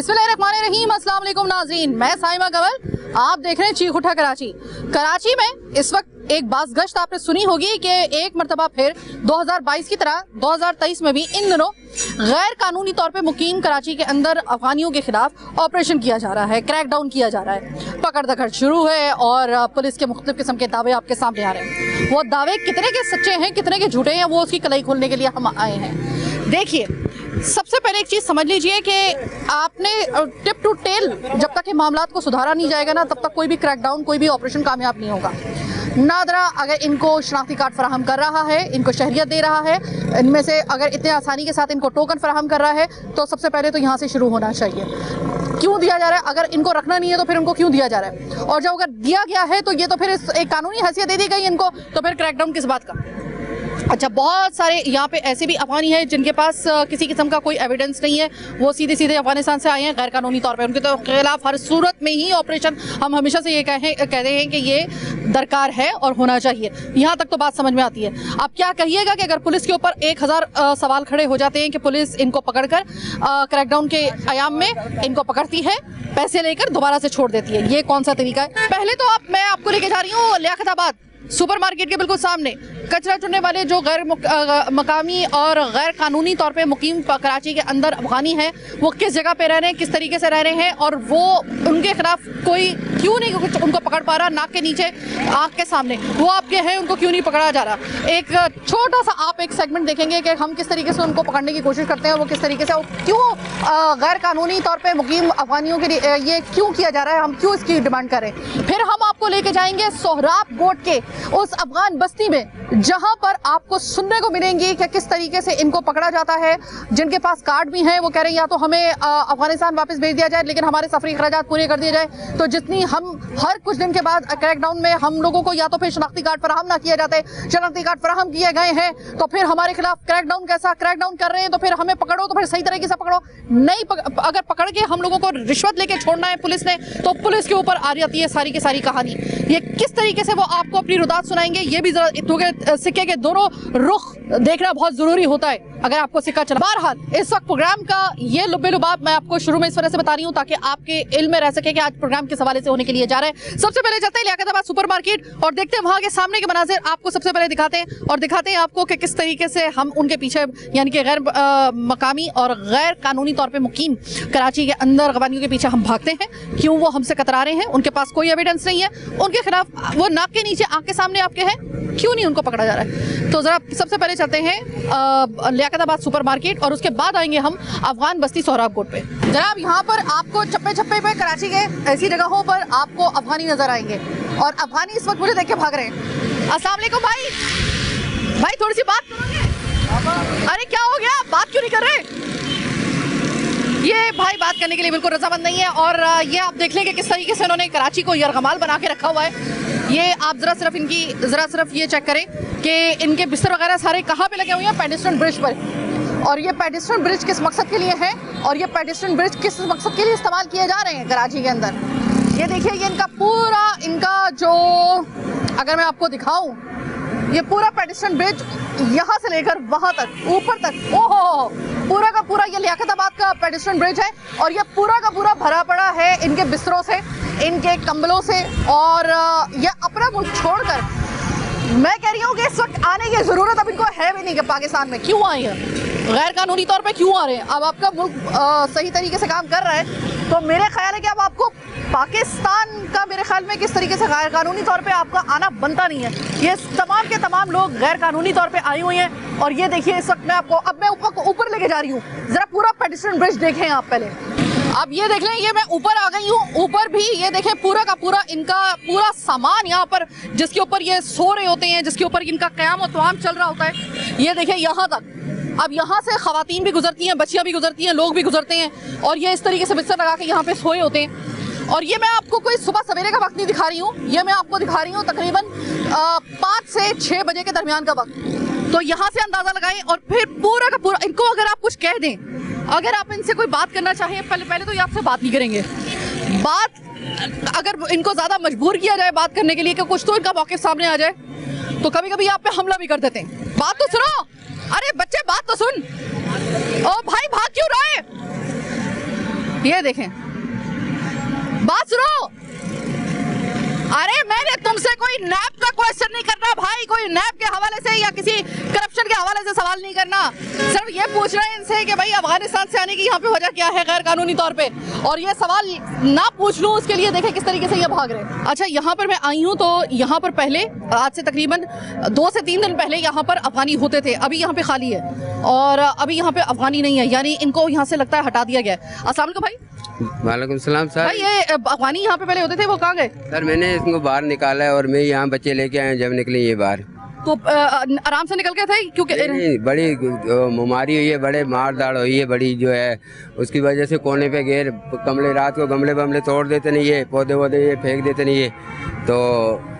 बिस्मिल्लाहिर्रहमानिर्रहीम, अस्सलाम वालेकुम नाज़रीन, मैं साइमा कंवल, आप देख रहे हैं चीख उठा कराची। कराची में इस वक्त एक बाज़ गश्त आपने सुनी होगी कि एक मरतबा फिर 2022 की तरह 2023 में भी इन दिनों गैर कानूनी तौर पे मुकीम कराची के अंदर अफगानियों के खिलाफ ऑपरेशन किया जा रहा है, क्रैकडाउन किया जा रहा है, पकड़ दकड़ शुरू है और पुलिस के मुख्तलिफ किस्म के दावे आपके सामने आ रहे हैं। वो दावे कितने के सच्चे हैं, कितने के झूठे हैं, वो उसकी कलाई खोलने के लिए हम आए हैं। देखिए, सबसे पहले एक चीज़ समझ लीजिए कि आपने टिप टू टेल जब तक ये मामलात को सुधारा नहीं जाएगा ना, तब तक कोई भी क्रैकडाउन, कोई भी ऑपरेशन कामयाब नहीं होगा। नादरा अगर इनको शनाख्ती कार्ड फराहम कर रहा है, इनको शहरियत दे रहा है, इनमें से अगर इतने आसानी के साथ इनको टोकन फराहम कर रहा है, तो सबसे पहले तो यहाँ से शुरू होना चाहिए। क्यों दिया जा रहा है? अगर इनको रखना नहीं है तो फिर उनको क्यों दिया जा रहा है? और जब अगर दिया गया है तो ये तो फिर एक कानूनी हैसियत दे दी गई इनको, तो फिर क्रैकडाउन किस बात का? अच्छा, बहुत सारे यहाँ पे ऐसे भी अफगानी हैं जिनके पास किसी किस्म का कोई एविडेंस नहीं है, वो सीधे सीधे अफगानिस्तान से आए हैं गैर कानूनी तौर पे। उनके तो खिलाफ हर सूरत में ही ऑपरेशन हम हमेशा से ये कहते हैं कि ये दरकार है और होना चाहिए। यहाँ तक तो बात समझ में आती है। अब क्या कहिएगा कि अगर पुलिस के ऊपर 1000 सवाल खड़े हो जाते हैं कि पुलिस इनको पकड़कर क्रैकडाउन के आयाम में इनको पकड़ती है, पैसे लेकर दोबारा से छोड़ देती है, ये कौन सा तरीका है? पहले तो मैं आपको लेके जा रही हूँ लियाकताबाद सुपरमार्केट के बिल्कुल सामने। कचरा चुनने वाले जो गैर मकामी और गैर कानूनी तौर पे मुकीम कराची के अंदर अफगानी हैं, वो किस जगह पे रह रहे हैं, किस तरीके से रह रहे हैं, और वो उनके खिलाफ कोई क्यों नहीं उनको पकड़ पा रहा? नाक के नीचे, आँख के सामने वो आपके हैं, उनको क्यों नहीं पकड़ा जा रहा? एक छोटा सा आप एक सेगमेंट देखेंगे कि हम किस तरीके से उनको पकड़ने की कोशिश करते हैं, वो किस तरीके से, क्यों गैर कानूनी तौर पर मुकीम अफगानियों के लिए ये क्यों किया जा रहा है, हम क्यों इसकी डिमांड करें। फिर हम आपको लेके जाएंगे सोहराब गोट के उस अफगान बस्ती में, जहां पर आपको सुनने को मिलेंगी कि किस तरीके से इनको पकड़ा जाता है। जिनके पास कार्ड भी हैं वो कह रहे हैं या तो हमें अफगानिस्तान वापस भेज दिया जाए, लेकिन हमारे सफरी खर्चात पूरे कर दिए जाए। तो जितनी हम हर कुछ दिन के बाद क्रैकडाउन में हम लोगों को या तो फिर शनाख्ती कार्ड फराहम ना किया जाते, शनाख्ती कार्ड फराहम किए गए हैं तो फिर हमारे खिलाफ क्रैकडाउन कैसा? क्रैकडाउन कर रहे हैं तो फिर हमें पकड़ो, तो फिर सही तरीके से पकड़ो। नहीं अगर पकड़ के हम लोगों को रिश्वत लेके छोड़ना है पुलिस ने, तो पुलिस के ऊपर आ जाती है सारी की सारी कहानी। ये किस तरीके से वो आपको अपनी रुदात सुनाएंगे, ये भी जरा सिक्के के दोनों रुख देखना बहुत जरूरी होता है अगर आपको सिक्का चला। बहरहाल, इस वक्त प्रोग्राम का ये लुब्बे लुबाब मैं आपको शुरू में इस वजह से बता रही हूँ ताकि आपके इल्म में रह सके कि आज प्रोग्राम किस हवाले से होने के लिए जा रहा है। सबसे पहले चलते हैं लियाकताबाद सुपरमार्केट और देखते हैं वहां के सामने के मनाजिर आपको सबसे पहले दिखाते हैं आपको कि किस तरीके से हम उनके पीछे, यानी कि गैर मकामी और गैर कानूनी तौर पर मुकीम कराची के अंदर अफगानियों के पीछे हम भागते हैं। क्यों वो हमसे कतरा रहे हैं? उनके पास कोई एविडेंस नहीं है, उनके खिलाफ वो नाक के नीचे, आंख के सामने आपके हैं, क्यों नहीं उनको पकड़ा जा रहा है? तो जरा सबसे पहले चलते हैं लियाकताबाद सुपरमार्केट और उसके बाद आएंगे हम अफगान बस्ती सोहराब कोट पे। जनाब, यहाँ पर आपको चप्पे चप्पे पे कराची के ऐसी जगहों पर आपको अफगानी नजर आएंगे और अफगानी इस वक्त मुझे देख के भाग रहे हैं। अस्सलाम वालेकुम भाई, थोड़ी सी बात करोगे? अरे क्या हो गया, बात क्यों नहीं कर रहे? ये भाई बात करने के लिए बिल्कुल रजामंद नहीं है और ये आप देख लेंगे किस तरीके से उन्होंने कराची को यरगमाल बना के रखा हुआ है। ये आप जरा सिर्फ ये चेक करें कि इनके बिस्तर वगैरह सारे कहाँ पे लगे हुए हैं? पेडेस्ट्रियन ब्रिज पर। और ये पेडेस्ट्रियन ब्रिज किस मकसद के लिए है और ये पेडेस्ट्रियन ब्रिज किस मकसद के लिए इस्तेमाल किए जा रहे हैं कराची के अंदर? ये देखिए, ये इनका जो, अगर मैं आपको दिखाऊं, ये पूरा पेडेस्ट्रियन ब्रिज यहाँ से लेकर वहाँ तक, ऊपर तक, ओहो, पूरा का पूरा ये लियाकताबाद का पेडेस्ट्रियन ब्रिज है और ये पूरा का पूरा भरा पड़ा है इनके बिस्तरों से, इनके कंबलों से। और ये अपना मुल्क छोड़कर, मैं कह रही हूँ कि इस वक्त आने की ज़रूरत अब इनको है भी नहीं कि पाकिस्तान में क्यों आए हैं, गैर कानूनी तौर पे क्यों आ रहे हैं। अब आपका मुल्क सही तरीके से काम कर रहा है तो मेरे ख्याल है कि अब आपको पाकिस्तान का, मेरे ख्याल में किस तरीके से गैर कानूनी तौर पे आपका आना बनता नहीं है। ये तमाम के तमाम लोग गैर कानूनी तौर पे आए हुए हैं और ये देखिए इस वक्त मैं आपको, अब मैं ऊपर लेके जा रही हूँ, जरा पूरा पेडेस्ट्रियन ब्रिज देखें आप पहले। अब ये देख लें, ये मैं ऊपर आ गई हूँ, ऊपर भी ये देखें पूरा का पूरा इनका पूरा सामान यहाँ पर, जिसके ऊपर ये सो रहे होते हैं, जिसके ऊपर इनका क़याम और तमाम चल रहा होता है, ये देखें यहाँ तक। अब यहाँ से ख़वातीन भी गुजरती हैं, बच्चियाँ भी गुजरती हैं, लोग भी गुजरते हैं और ये इस तरीके से बिस्तर लगा के यहाँ पे सोए होते हैं। और ये मैं आपको कोई सुबह सवेरे का वक्त नहीं दिखा रही हूँ, ये मैं आपको दिखा रही हूँ तकरीबन 5 से 6 बजे के दरमियान का वक्त। तो यहाँ से अंदाज़ा लगाएं और फिर पूरा का पूरा इनको अगर आप कुछ कह दें, अगर आप इनसे कोई बात करना चाहें, पहले तो ये आपसे बात नहीं करेंगे। बात अगर इनको ज़्यादा मजबूर किया जाए बात करने के लिए कि कुछ तो इनका मौक़िफ़ सामने आ जाए, तो कभी कभी आप पे हमला भी कर देते हैं। बात तो सुनो, अरे बच्चे बात तो सुन। ओ भाई, भाग क्यों रहा है? ये देखें, बात सुनो। अरे मैंने तुमसे कोई नैब का क्वेश्चन नहीं करना भाई, कोई नैब के हवाले से या किसी करप्शन के हवाले से सवाल नहीं करना। सिर्फ ये पूछ रहे हैं इनसे कि भाई अफगानिस्तान से आने की यहाँ पे वजह क्या है गैर कानूनी तौर पे, और ये सवाल ना पूछ लूँ उसके लिए देखें किस तरीके से ये भाग रहे हैं। अच्छा, यहाँ पर मैं आई हूँ तो यहाँ पर पहले आज से तकरीबन 2 से 3 दिन पहले यहाँ पर अफगानी होते थे, अभी यहाँ पे खाली है और अभी यहाँ पे अफगानी नहीं है, यानी इनको यहाँ से लगता है हटा दिया गया है। अस्सलाम वालेकुम भाई। वालेकुम सलाम सर। भाई ये अफगानी यहाँ पे पहले होते थे, वो कहाँ गए? सर मैंने इसको बाहर निकाला है और मैं यहाँ बच्चे लेके आए जब निकले ये बाहर। तो आराम से निकल गए थे क्योंकि बड़ी बीमारी हुई है, बड़े मार दाड़ हुई है बड़ी जो है, उसकी वजह से कोने पे घेर कमले, रात को गमले बमले तोड़ देते नहीं है, पौधे वौधे ये फेंक देते नहीं है, तो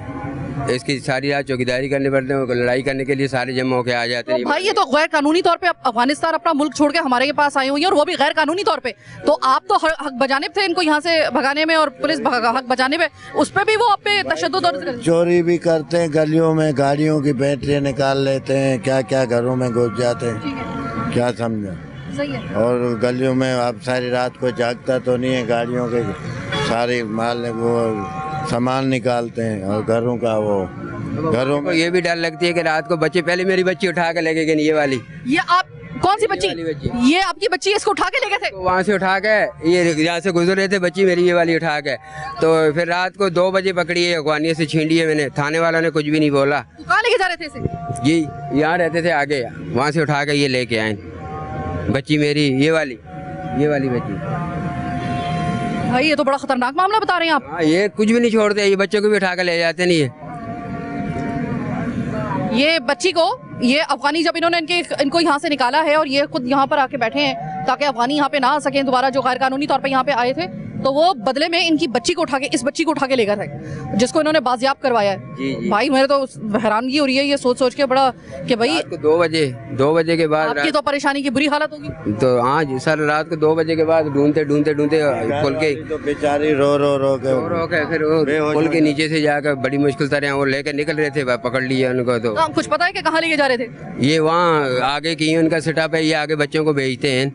इसकी सारी रात चौकीदारी करनी पड़ती है, लड़ाई करने के लिए सारे जमा होकर आ जाते हैं। तो भाई ये तो गैर कानूनी तौर पे अफगानिस्तान अपना मुल्क छोड़ के हमारे के पास आई हुई है और वो भी गैर कानूनी तौर पे, तो आप तो हक बजानिब थे इनको यहाँ से भगाने में और पुलिस हक बजाने में, उस पर भी वो आप पे तशद्दुद और चोरी भी करते हैं, गलियों में गाड़ियों की बैटरी निकाल लेते हैं, क्या क्या घरों में घुस जाते हैं, क्या समझो। सही है। और गलियों में आप सारी रात को जागता तो नहीं है, गाड़ियों के सारे माल वो सामान निकालते हैं और घरों का वो घरों में ये भी डर लगती है कि रात को बच्चे, पहले मेरी बच्ची उठा के लेके गए, ये वाली। ये आप कौन सी बच्ची? ये आपकी बच्ची, इसको उठा के ले गए थे? तो वहाँ से उठा के ये यहाँ से गुजर रहे थे बच्ची मेरी, ये वाली उठा के, तो फिर रात को 2 बजे पकड़ी है, अफगानिया से छींटी है मैंने, थाने वालों ने कुछ भी नहीं बोला। तो कहाँ लेके जा रहे थे इसे? ये यहाँ रहते थे आगे, वहाँ से उठा के ये लेके आए बच्ची मेरी, ये वाली बच्ची। भाई ये तो बड़ा खतरनाक मामला बता रहे हैं आप। हाँ, ये कुछ भी नहीं छोड़ते, ये बच्चों को भी उठा के ले जाते नहीं है। ये बच्ची को, ये अफगानी जब इन्होंने इनको यहाँ से निकाला है और ये खुद यहाँ पर आके बैठे हैं ताकि अफगानी यहाँ पे ना आ सकें दोबारा, जो गैर कानूनी तौर पे यहाँ पे आए थे, तो वो बदले में इनकी बच्ची को उठा के, इस बच्ची को उठा के ले गए थे जिसको इन्होंने बाजियाब करवाया है। जी। भाई मेरे तो हैरानगी हो रही है ये सोच के बड़ा कि भाई 2 बजे के बाद आपकी तो परेशानी की बुरी हालत होगी। तो हाँ जी सर, रात को 2 बजे के बाद ढूंढते खुल के, तो बेचारी रो के फिर वो पुल के नीचे से जाकर बड़ी मुश्किल तरह वो लेकर निकल रहे थे, पकड़ लिया उनको। तो कुछ पता है कि कहाँ लेके जा रहे थे? ये वहाँ आगे की उनका सेटअप है, ये आगे बच्चों को भेजते हैं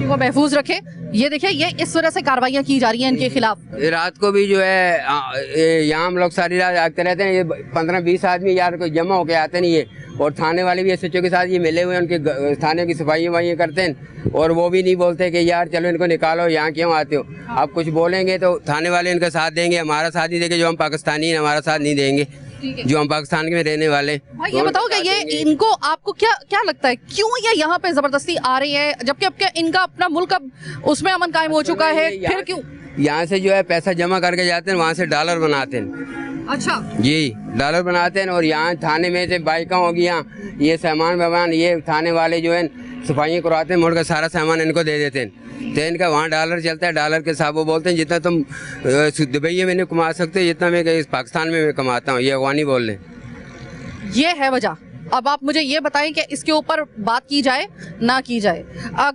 को महफूज रखे। ये देखिए, ये इस वजह से कार्रवाइयाँ की जा रही हैं इनके खिलाफ। रात को भी जो है यहाँ हम लोग सारी रात जागते रहते हैं, ये 15-20 आदमी यार कोई जमा होके आते नहीं है, और थाने वाले भी एसएचओ के साथ ये मिले हुए हैं, उनके थाने की सफाई वफाई करते हैं, और वो भी नहीं बोलते कि यार चलो इनको निकालो, यहाँ क्यों आते हो। आप कुछ बोलेंगे तो थाने वाले इनका साथ देंगे, हमारा साथ नहीं देंगे, जो हम पाकिस्तानी हैं हमारा साथ नहीं देंगे, जो हम पाकिस्तान में रहने वाले। भाई ये बताओ कि ये इनको, आपको क्या लगता है क्यों ये यहाँ पे जबरदस्ती आ रही है, जबकि अब इनका अपना मुल्क अब उसमें अमन कायम हो चुका है, फिर क्यों? यहाँ से जो है पैसा जमा करके जाते हैं, वहाँ से डॉलर बनाते हैं। अच्छा जी, डॉलर बनाते हैं, और यहाँ थाने में से बाइका होगी, यहाँ ये सामान ये थाने वाले जो है सफाइयाँ करवाते हैं, मुड़ का सारा सामान इनको दे देते हैं, तो इनका वहाँ डॉलर चलता है, डॉलर के साथ वो बोलते हैं जितना तुम दुबई में नहीं कमा सकते जितना मैं पाकिस्तान में मैं कमाता हूँ, ये अफगानी बोल रहे हैं। ये है वजह। अब आप मुझे ये बताएं कि इसके ऊपर बात की जाए ना की जाए,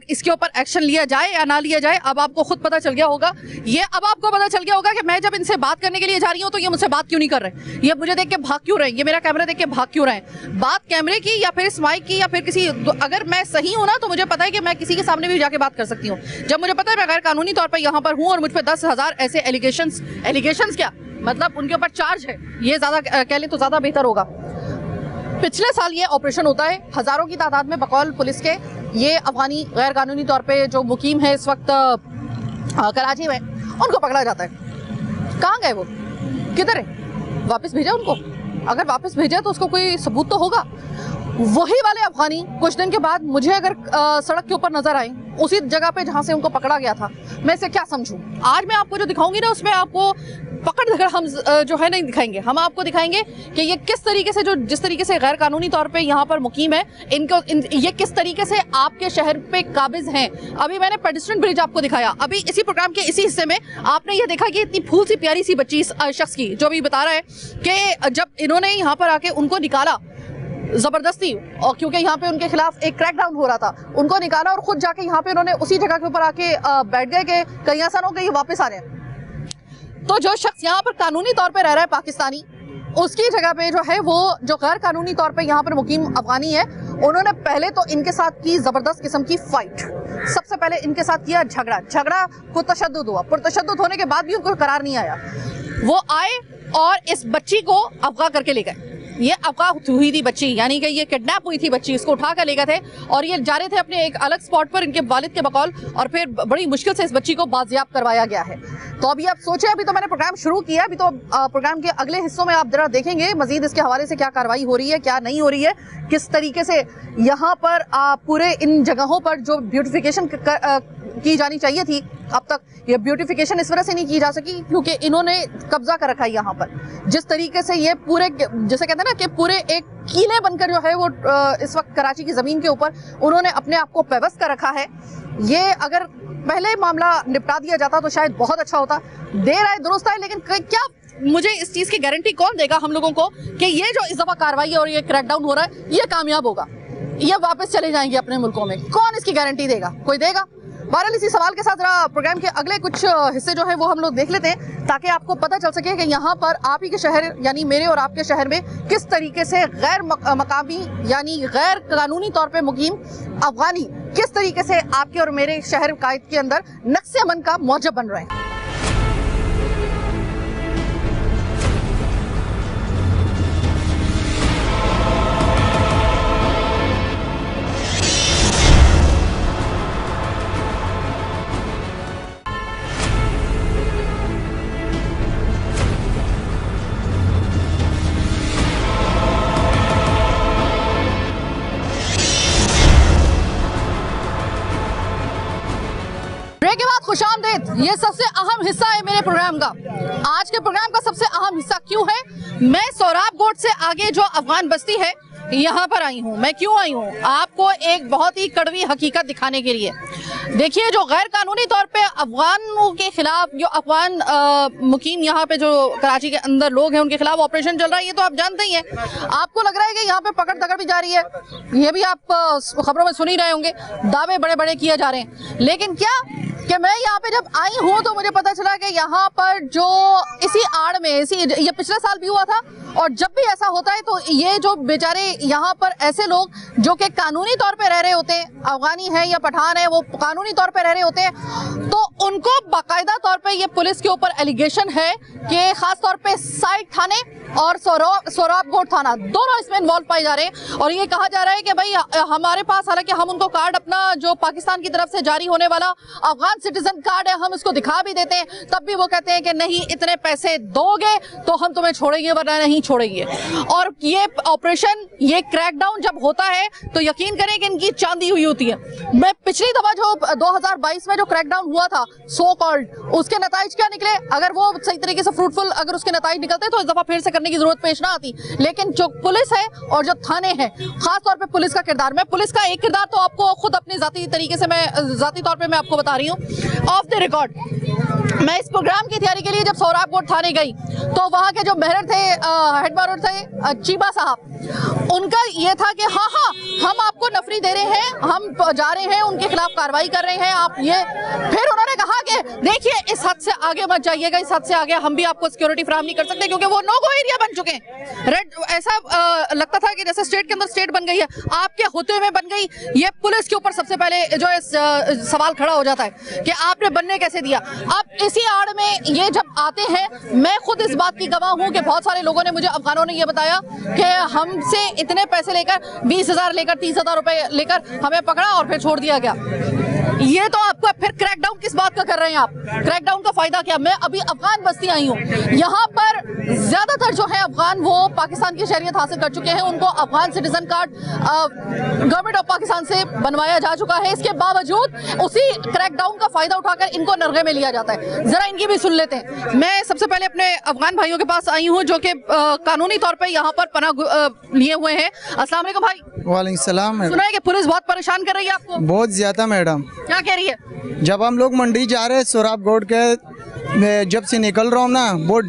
इसके ऊपर एक्शन लिया जाए या ना लिया जाए, अब आपको खुद पता चल गया होगा। अब आपको पता चल गया होगा कि मैं जब इनसे बात करने के लिए जा रही हूँ तो ये मुझसे बात क्यों नहीं कर रहे, ये मुझे देख के भाग क्यों रहे, ये मेरा कैमरा देख के भाग क्यों रहे। बात कैमरे की या फिर इस माइक की या फिर किसी, अगर मैं सही हूँ ना तो मुझे पता है कि मैं किसी के सामने भी जाके बात कर सकती हूँ। जब मुझे पता है मैं गैर कानूनी तौर पर यहाँ पर हूँ और मुझ पर 10,000 ऐसे एलिगेशंस क्या मतलब उनके ऊपर चार्ज है, ये ज़्यादा कह लें तो ज़्यादा बेहतर होगा। पिछले साल ये ऑपरेशन होता है, हजारों की तादाद में बकौल पुलिस के ये अफगानी गैर कानूनी तौर पे जो मुकीम है इस वक्त कराची में, उनको पकड़ा जाता है। कहाँ गए वो, किधर है? वापस भेजा उनको? अगर वापस भेजा तो उसको कोई सबूत तो होगा। वही वाले अफगानी कुछ दिन के बाद मुझे अगर सड़क के ऊपर नजर आए उसी जगह पे जहाँ से उनको पकड़ा गया था, मैं इसे क्या समझूं? आज मैं आपको जो दिखाऊंगी ना उसमें आपको पकड़ धकड़ हम जो है नहीं दिखाएंगे, हम आपको दिखाएंगे कि ये किस तरीके से, जो जिस तरीके से गैर कानूनी तौर पे यहाँ पर मुकीम है, ये किस तरीके से आपके शहर पे काबिज हैं। अभी मैंने पेडिस्ट्रियन ब्रिज आपको दिखाया, अभी इसी प्रोग्राम के इसी हिस्से में आपने ये देखा कि इतनी फूल सी प्यारी सी बच्ची, इस शख्स की जो भी बता रहा है कि जब इन्होंने यहाँ पर आके उनको निकाला जबरदस्ती, और क्योंकि यहाँ पे उनके खिलाफ एक क्रैकडाउन हो रहा था, उनको निकाला और खुद जाके यहाँ पे उन्होंने उसी जगह के ऊपर आके बैठ गए कि कई आसानों के ये वापस आ रहे हैं। तो जो शख्स यहाँ पर कानूनी तौर पे रह रहा है पाकिस्तानी, उसकी जगह पे जो है वो जो गैर कानूनी तौर पे यहाँ पर मुकीम अफगानी है, उन्होंने पहले तो इनके साथ की जबरदस्त किस्म की फाइट, सबसे पहले इनके साथ किया झगड़ा को तशद्दुद हुआ, पर तशद्दुद होने के बाद भी उनको करार नहीं आया। वो आए और इस बच्ची को अगवा करके ले गए। ये अगवा हुई थी बच्ची, यानी कि ये किडनैप हुई थी बच्ची, इसको उठा कर ले गए थे और ये जा रहे थे अपने एक अलग स्पॉट पर इनके वालिद के बकौल, और फिर बड़ी मुश्किल से इस बच्ची को बाजियाब करवाया गया है। तो अभी आप सोचें, अभी तो मैंने प्रोग्राम शुरू किया, अभी तो प्रोग्राम के अगले हिस्सों में आप जरा देखेंगे मजीद इसके हवाले से क्या कार्रवाई हो रही है, क्या नहीं हो रही है, किस तरीके से यहाँ पर पूरे इन जगहों पर जो ब्यूटिफिकेशन की जानी चाहिए थी, अब तक ये ब्यूटिफिकेशन इस वजह से नहीं की जा सकी क्योंकि इन्होंने कब्जा कर रखा है यहाँ पर। जिस तरीके से ये पूरे, जैसे कहते हैं ना कि पूरे एक किले बनकर जो है वो इस वक्त कराची की जमीन के ऊपर उन्होंने अपने आप को पेवस्त कर रखा है। ये अगर पहले मामला निपटा दिया जाता तो शायद बहुत अच्छा होता। देर आए दुरुस्त आए, लेकिन क्या मुझे इस चीज की गारंटी कौन देगा हम लोगों को कि ये जो इस दफा कार्रवाई और ये क्रैकडाउन हो रहा है ये कामयाब होगा, ये वापस चले जाएंगे अपने मुल्कों में? कौन इसकी गारंटी देगा? कोई देगा? बहरहाल इसी सवाल के साथ जरा प्रोग्राम के अगले कुछ हिस्से जो है वो हम लोग देख लेते हैं ताकि आपको पता चल सके कि यहाँ पर आप ही के शहर यानी मेरे और आपके शहर में किस तरीके से गैर मकामी यानी गैर कानूनी तौर पे मुकीम अफगानी किस तरीके से आपके और मेरे शहर कायद के अंदर नक्शे अमन का मौजब बन रहे हैं। ब्रेक के बाद खुशामदीद। ये सबसे अहम हिस्सा है मेरे प्रोग्राम का। आज के प्रोग्राम का सबसे अहम हिस्सा क्यों है? मैं सोराब गोट से आगे जो अफगान बस्ती है यहाँ पर आई हूँ। मैं क्यों आई हूँ? आपको एक बहुत ही कड़वी हकीकत दिखाने के लिए। देखिए, जो गैर कानूनी तौर पे अफगानों के खिलाफ, जो अफगान मुकीम यहाँ पे जो कराची के अंदर लोग हैं उनके खिलाफ ऑपरेशन चल रहा है, ये तो आप जानते ही हैं। आपको लग रहा है कि यहाँ पे पकड़ दकड़ भी जारी है, ये भी आप खबरों में सुन ही रहे होंगे, दावे बड़े बड़े किए जा रहे हैं। लेकिन क्या कि मैं यहाँ पे जब आई हूँ तो मुझे पता चला कि यहाँ पर जो इसी आड़ में ये पिछले साल भी हुआ था, और जब भी ऐसा होता है तो ये जो बेचारे यहाँ पर ऐसे लोग जो कि कानूनी तौर पे रह रहे होते हैं, अफगानी है या पठान है, वो कानूनी तौर पे रह रहे होते हैं, तो उनको बाकायदा तौर पे ये पुलिस के ऊपर एलिगेशन है कि खास तौर पे साइड थाने और सोराब गोट थाना दोनों इसमें इन्वॉल्व पाए जा रहे हैं। और ये कहा जा रहा है कि भाई हमारे पास, हालांकि हम उनको कार्ड अपना जो पाकिस्तान की तरफ से जारी होने वाला अफगान सिटीजन कार्ड है हम इसको दिखा भी देते हैं, तब भी वो कहते हैं कि नहीं, इतने पैसे दोगे तो हम तुम्हें छोड़ेंगे वरना नहीं छोड़ेंगे। और ये ऑपरेशन, ये क्रैकडाउन जब होता है तो यकीन करें कि इनकी चांदी हुई होती है। मैं पिछली दफा जो 2022 में जो क्रैकडाउन हुआ था सो कॉल्ड, उसके नताइज क्या निकले? अगर वो सही तरीके से फ्रूटफुल अगर उसके नताइज निकलते तो इस दफा फिर से करने की जरूरत पेश ना आती। लेकिन जो पुलिस है और जो थाने हैं, खास तौर पे पुलिस का किरदार, मैं पुलिस का एक किरदार तो आपको खुद अपने जाती तरीके से, मैं जाती तौर पे मैं आपको बता रही हूँ ऑफ द रिकॉर्ड। मैं इस प्रोग्राम की तैयारी के लिए जब सोराब गोट थाने गई तो वहाँ के जो मेहर थे, हेड मास्टर थे चीबा साहब, उनका ये था कि हाँ हम आपको नफरी दे रहे हैं, हम जा रहे हैं उनके खिलाफ कार्रवाई कर रहे हैं, आप ये। फिर उन्होंने कहा कि देखिए, इस हद से आगे मत जाइएगा, इस हद से आगे हम भी आपको सिक्योरिटी फराहम नहीं कर सकते क्योंकि वो नो गो एरिया बन चुके हैं। रेड ऐसा लगता था कि जैसे स्टेट के अंदर स्टेट बन गई है, आपके होते हुए बन गई। ये पुलिस के ऊपर सबसे पहले जो सवाल खड़ा हो जाता है कि आपने बनने कैसे दिया। अब इसी आड़ में ये जब आते हैं, मैं खुद इस बात की गवाह हूँ कि बहुत सारे लोगों ने मुझे, अफगानों ने ये बताया कि हमसे इतने पैसे लेकर 20,000 लेकर 30,000 रुपए लेकर हमें पकड़ा और फिर छोड़ दिया गया। ये तो आपको फिर क्रैकडाउन किस बात का कर रहे हैं आप? क्रैकडाउन का फायदा क्या? मैं अभी अफगान बस्ती आई हूँ, यहाँ पर ज्यादातर जो है अफगान वो पाकिस्तान की शहरियत हासिल कर चुके हैं, उनको Afghan citizen card government of Pakistan से बनवाया जा चुका है। इसके बावजूद उसी क्रैकडाउन का फायदा उठाकर इनको नरगे में लिया जाता है। जरा इनकी भी सुन लेते हैं। मैं सबसे पहले अपने अफगान भाइयों के पास आई हूँ जो कि कानूनी तौर पर यहाँ पर पनाह लिए हुए हैं। अस्सलाम वालेकुम भाई। वालेकुम सलाम। सुना है कि पुलिस बहुत परेशान कर रही है आपको? बहुत ज्यादा मैडम। क्या कह रही है? जब हम लोग मंडी जा रहे हैं सोराब गोट के, जब से निकल रहा हूँ ना, बहुत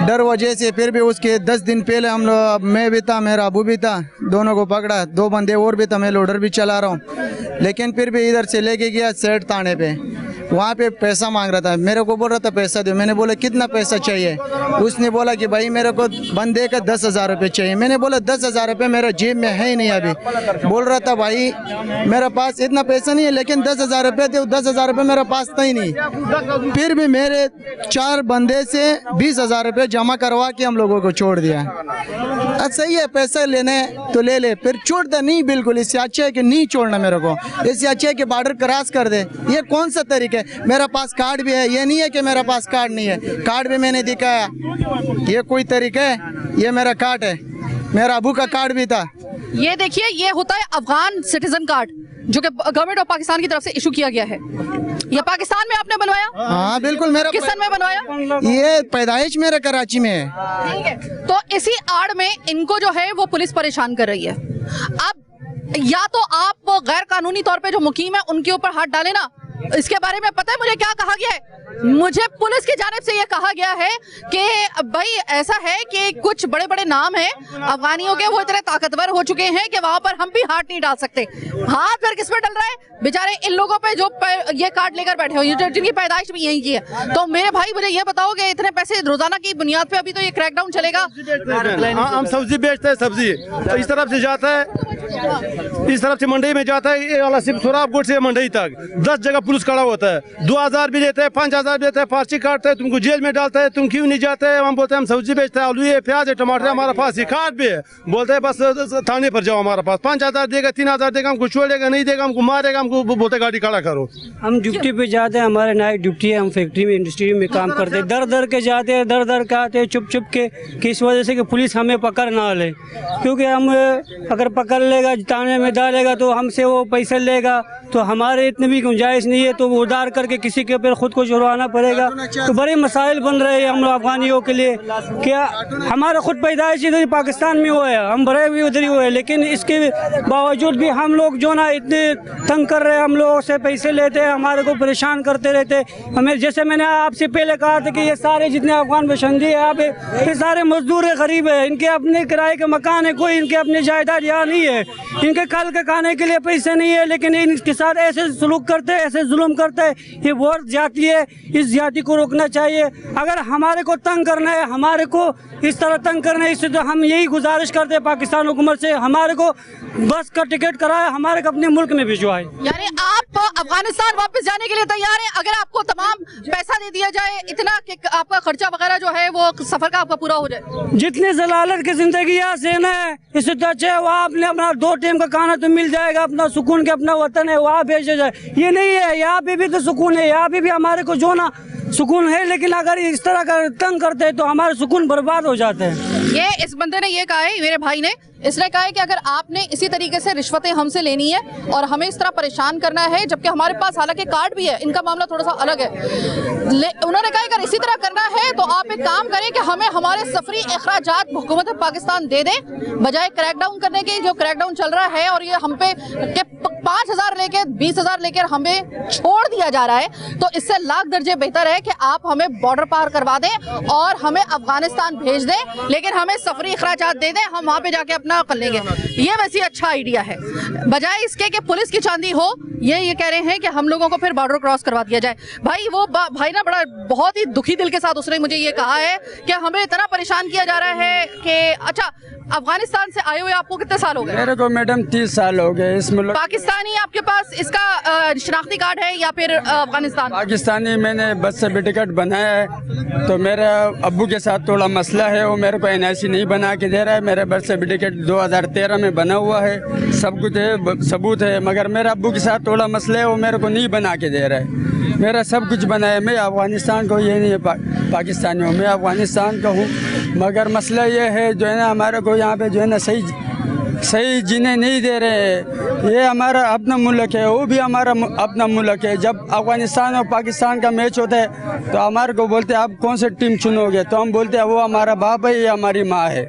डर वजह से, फिर भी उसके 10 दिन पहले हम लोग, मैं भी था, मेरा अबू भी था, दोनों को पकड़ा, 2 बंदे और भी था, मैं लोडर भी चला रहा हूँ। लेकिन फिर भी इधर से लेके गया सेठ थाने पे, वहाँ पे पैसा मांग रहा था, मेरे को बोल रहा था पैसा दो। मैंने बोला कितना पैसा चाहिए? उसने बोला कि भाई मेरे को बंदे का 10,000 रुपये चाहिए। मैंने बोला 10,000 रुपये मेरा जेब में है ही नहीं अभी। बोल रहा था भाई मेरे पास इतना पैसा नहीं है, लेकिन 10,000 रुपये थे, 10,000 रुपये मेरे पास था ही नहीं। फिर भी मेरे 4 बंदे से 20,000 रुपये जमा करवा के हम लोगों को छोड़ दिया। सही है, पैसा लेने तो ले ले, फिर छोड़ता नहीं बिल्कुल। इससे अच्छा है कि नहीं छोड़ना मेरे को, इससे अच्छा है कि बॉर्डर क्रॉस कर दे। ये कौन सा तरीका है? मेरा पास कार्ड भी है, ये नहीं है कि मेरा पास कार्ड नहीं है, कार्ड भी मैंने दिखाया। ये कोई तरीका है? ये मेरा कार्ड है, मेरा अबू का कार्ड भी था। ये देखिए, ये होता है अफगान सिटीजन कार्ड जो कि गवर्नमेंट ऑफ पाकिस्तान की तरफ से इशू किया गया है। ये पाकिस्तान में आपने बनवाया? हाँ बिल्कुल, मेरा किस सन में बनवाया? ये पैदाइश मेरा कराची में है। ठीक है, तो इसी आड़ में इनको जो है वो पुलिस परेशान कर रही है। अब या तो आप गैर कानूनी तौर पे जो मुकीम है उनके ऊपर हाथ डाले ना। इसके बारे में पता है मुझे क्या कहा गया है? मुझे पुलिस की जानिब से ये कहा गया है कि भाई ऐसा है कि कुछ बड़े बड़े नाम हैं अफगानियों के, वो इतने ताकतवर हो चुके हैं कि वहां पर हम भी हाथ नहीं डाल सकते। हाथ फिर किस पे डल रहा है? बेचारे इन लोगों पे जो ये कार्ड लेकर बैठे हुए हैं, जिनकी पैदाइश भी यहीं की है। तो मेरे भाई मुझे ये बताओ कि इतने पैसे रोजाना की बुनियाद पे अभी तो ये क्रैकडाउन चलेगा। हम सब्जी बेचते हैं, सब्जी तो इस तरफ से जाता है, इस तरफ से मंडी में जाता है, ये वाला सिर्फ सुराबगोट से मंडी तक 10 जगह पुलिस खड़ा होता है। 2,000 भी देते हैं, 5,000 देते हैं, पर्ची काटते हैं, तुमको जेल में डालते हैं, तुम क्यों नहीं जाते? हम बोलते हैं हम सब्जी बेचते हैं, आलू है, प्याज है, टमाटर है, हमारे पास ये कार्ड भी है। बोलते हैं बस थाने पर जाओ, हमारे पास 5,000 देगा, 3,000 देगा, हमको छोड़ेगा नहीं देगा, हमको मारेगा, हमको बोलते गाड़ी खड़ा करो। हम ड्यूटी पे जाते हैं, हमारे नाइट ड्यूटी है, हम फैक्ट्री में इंडस्ट्री में काम करते हैं। दर दर के जाते हैं, दर दर के आते हैं, चुप चुप के, कि इस वजह से कि पुलिस हमें पकड़ ना ले। क्योंकि हम अगर पकड़ लेगा, थाने में डालेगा तो हमसे वो पैसे लेगा, तो हमारे इतनी भी गुंजाइश नहीं है, तो वो उधार करके किसी के ऊपर खुद को जुर्माना पड़ेगा। तो बड़े मसाइल बन रहे हैं हम लोग अफगानियों के लिए। क्या हमारा खुद पैदाइश इधर पाकिस्तान में हुआ है, हम बड़े भी उधर ही हुए, लेकिन इसके बावजूद भी हम लोग जो ना इतने तंग कर रहे हैं, हम लोगों से पैसे लेते हैं, हमारे को परेशान करते रहते हैं। हमें जैसे मैंने आपसे पहले कहा था कि ये सारे जितने अफगान बशिंदे हैं यहाँ पे, ये सारे मजदूर गरीब है, इनके अपने किराए के मकान है, कोई इनके अपने जायदाद यहाँ नहीं है, इनके कल के खाने के लिए पैसे नहीं है, लेकिन इनके साथ ऐसे सलूक करते हैं, ऐसे जुल्म करते हैं। ये बहुत ज्यादती है, इस ज्यादती को रोकना चाहिए। अगर हमारे को तंग करना है, हमारे को इस तरह तंग करना है, इससे तो हम यही गुजारिश करते हैं पाकिस्तान हुकूमत से, हमारे को बस का टिकट कराए, हमारे को अपने मुल्क में भिजवाए। यानी आप अफगानिस्तान वापस जाने के लिए तैयार हैं अगर आपको तमाम पैसा दे दिया जाए, इतना कि आपका खर्चा वगैरह जो है वो सफर का आपका पूरा हो जाए? जितनी जलालत की जिंदगी यहाँ से है, इससे तो अच्छा है वहाँ अपने अपना 2 टाइम का खाना तो मिल जाएगा, अपना सुकून के अपना वतन है वहाँ भेजा जाए। ये नहीं है, यहाँ पे भी तो सुकून है, यहाँ पे भी हमारे को जो ना सुकून है, लेकिन अगर इस तरह का तंग करते हैं तो हमारे सुकून बर्बाद हो जाते हैं। ये इस बंदे ने ये कहा है, मेरे भाई ने, इसने कहा है कि अगर आपने इसी तरीके से रिश्वतें हमसे लेनी है और हमें इस तरह परेशान करना है, जबकि हमारे पास हालांकि कार्ड भी है, इनका मामला थोड़ा सा अलग है, उन्होंने कहा अगर इसी तरह करना है तो आप एक काम करें कि हमें हमारे सफरी अखराजात हुकूमत पाकिस्तान दे दे, बजाय क्रैकडाउन करने के। जो क्रैकडाउन चल रहा है और ये हम पे 5,000 लेके 20,000 लेकर हमें छोड़ दिया जा रहा है, तो इससे लाख दर्जे बेहतर है कि आप हमें बॉर्डर पार करवा दें और हमें अफगानिस्तान भेज दें, लेकिन हमें सफरी अखराजात दे दें, हम वहाँ पे जाके अपना कर लेंगे। ये वैसे अच्छा आइडिया है, बजाय इसके कि पुलिस की चांदी हो। ये कह रहे हैं कि हम लोगों को फिर बॉर्डर क्रॉस करवा दिया जाए। भाई वो भाई ना बड़ा बहुत ही दुखी दिल के साथ उसने मुझे ये कहा है कि हमें इतना परेशान किया जा रहा है कि अच्छा, अफगानिस्तान से आए हुए आपको कितने साल हो गए? मेरे को मैडम 30 साल हो गए इस मुल्क। पाकिस्तानी आपके पास इसका शनाख्ती कार्ड है या फिर अफगानिस्तान? पाकिस्तानी, मैंने बर्थ सर्टिफिकेट बनाया है, तो मेरे अब्बू के साथ थोड़ा मसला है, वो मेरे को NIC नहीं बना के दे रहा है। मेरा बर्थ सर्टिफिकेट 2013 में बना हुआ है, सब कुछ है, सबूत है, मगर मेरे अब्बू के साथ थोड़ा मसला है, वो मेरे को नहीं बना के दे रहा है। मेरा सब कुछ बना है, मैं अफगानिस्तान को, ये नहीं है पाकिस्तानी हूँ, मैं अफगानिस्तान का हूँ, मगर मसला ये है जो है ना, हमारे को यहाँ पे जो है ना सही जीने नहीं दे रहे हैं। ये हमारा अपना मुल्क है, वो भी हमारा अपना मुल्क है। जब अफगानिस्तान और पाकिस्तान का मैच होता है तो हमारे को बोलते हैं आप कौन सी टीम चुनोगे, तो हम बोलते हैं वो हमारा बाप है, ये हमारी माँ है।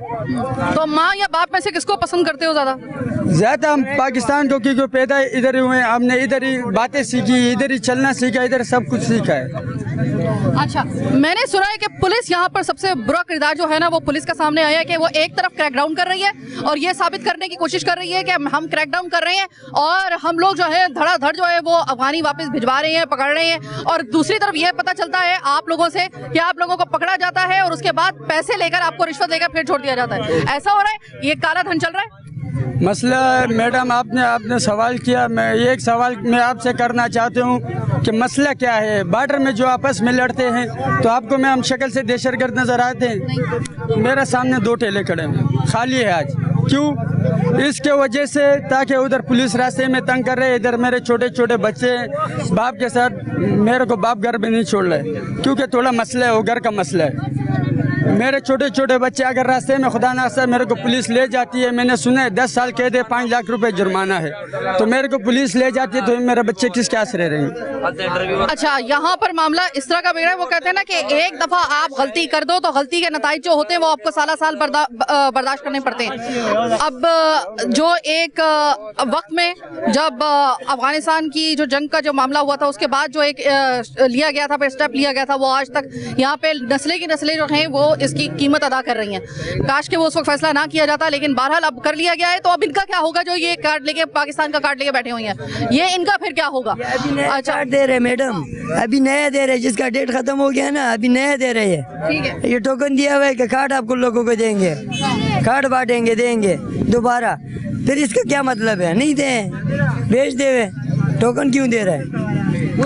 तो माँ या बाप में से किसको पसंद करते हो ज़्यादा? हम पाकिस्तान को, क्योंकि पैदा इधर हुए, हमने इधर ही बातें सीखी, इधर ही चलना सीखा, इधर सब कुछ सीखा है। अच्छा, मैंने सुना है कि पुलिस यहाँ पर सबसे बुरा किरदार जो है ना वो पुलिस का सामने आया है कि वो एक तरफ क्रैकडाउन कर रही है और ये साबित करने की कोशिश कर रही है कि हम क्रैकडाउन कर रहे हैं और हम लोग जो है धड़ाधड़ जो है वो अफगानी वापस भिजवा रहे हैं, पकड़ रहे हैं। और दूसरी तरफ ये पता चलता है आप लोगों से कि आप लोगों को पकड़ा जाता है और उसके बाद पैसे लेकर, आपको रिश्वत लेकर फिर छोड़ दिया जाता है। ऐसा हो रहा है, ये काला धन चल रहा है। मसला मैडम आपने सवाल किया, मैं एक सवाल मैं आपसे करना चाहती हूँ कि मसला क्या है। बॉर्डर में जो आपस में लड़ते हैं तो आपको मैं हम शक्ल से दहशतगर्द नजर आते हैं? मेरे सामने 2 ठेले खड़े हैं, खाली है आज। क्यों? इसके वजह से ताकि उधर पुलिस रास्ते में तंग कर रहे हैं, इधर मेरे छोटे छोटे बच्चे हैं बाप के साथ, मेरे को बाप घर में नहीं छोड़ रहे क्योंकि थोड़ा मसला है, वो घर का मसला है। मेरे छोटे छोटे बच्चे अगर रास्ते में खुदा ना खास्ता मेरे को पुलिस ले जाती है, मैंने सुना है 10 साल कैद है, 5 लाख रुपए जुर्माना है, तो मेरे को पुलिस ले जाती है तो मेरे बच्चे किसके आसरे रहेंगे? अच्छा, यहाँ पर मामला इस तरह का बिगड़ा है, वो कहते हैं ना कि एक दफा आप गलती कर दो तो गलती के नताइज जो होते हैं वो आपको साला साल बर्दाश्त करने पड़ते हैं। अब जो एक वक्त में जब अफगानिस्तान की जो जंग का जो मामला हुआ था उसके बाद जो एक लिया गया था, स्टेप लिया गया था, वो आज तक यहाँ पे नस्लें की नस्लें जो हैं वो इसकी कीमत अदा कर रही हैं। काश के वो उस वक्त फैसला ना किया जाता, लेकिन बहरहाल अब कर लिया गया है। तो अब इनका क्या होगा जो ये कार्ड लेके, पाकिस्तान का कार्ड लेके बैठे हुए हैं, ये इनका फिर क्या होगा? अच्छा, कार्ड दे रहे मैडम, अभी नया दे रहे, जिसका डेट खत्म हो गया ना अभी नया दे रहे हैं। ठीक है, ये टोकन दिया हुआ है कि कार्ड आपको लोगों को देंगे, कार्ड बांटेंगे, देंगे दोबारा, फिर इसका क्या मतलब है? नहीं दे, बेच दे, टोकन क्यों दे रहा है?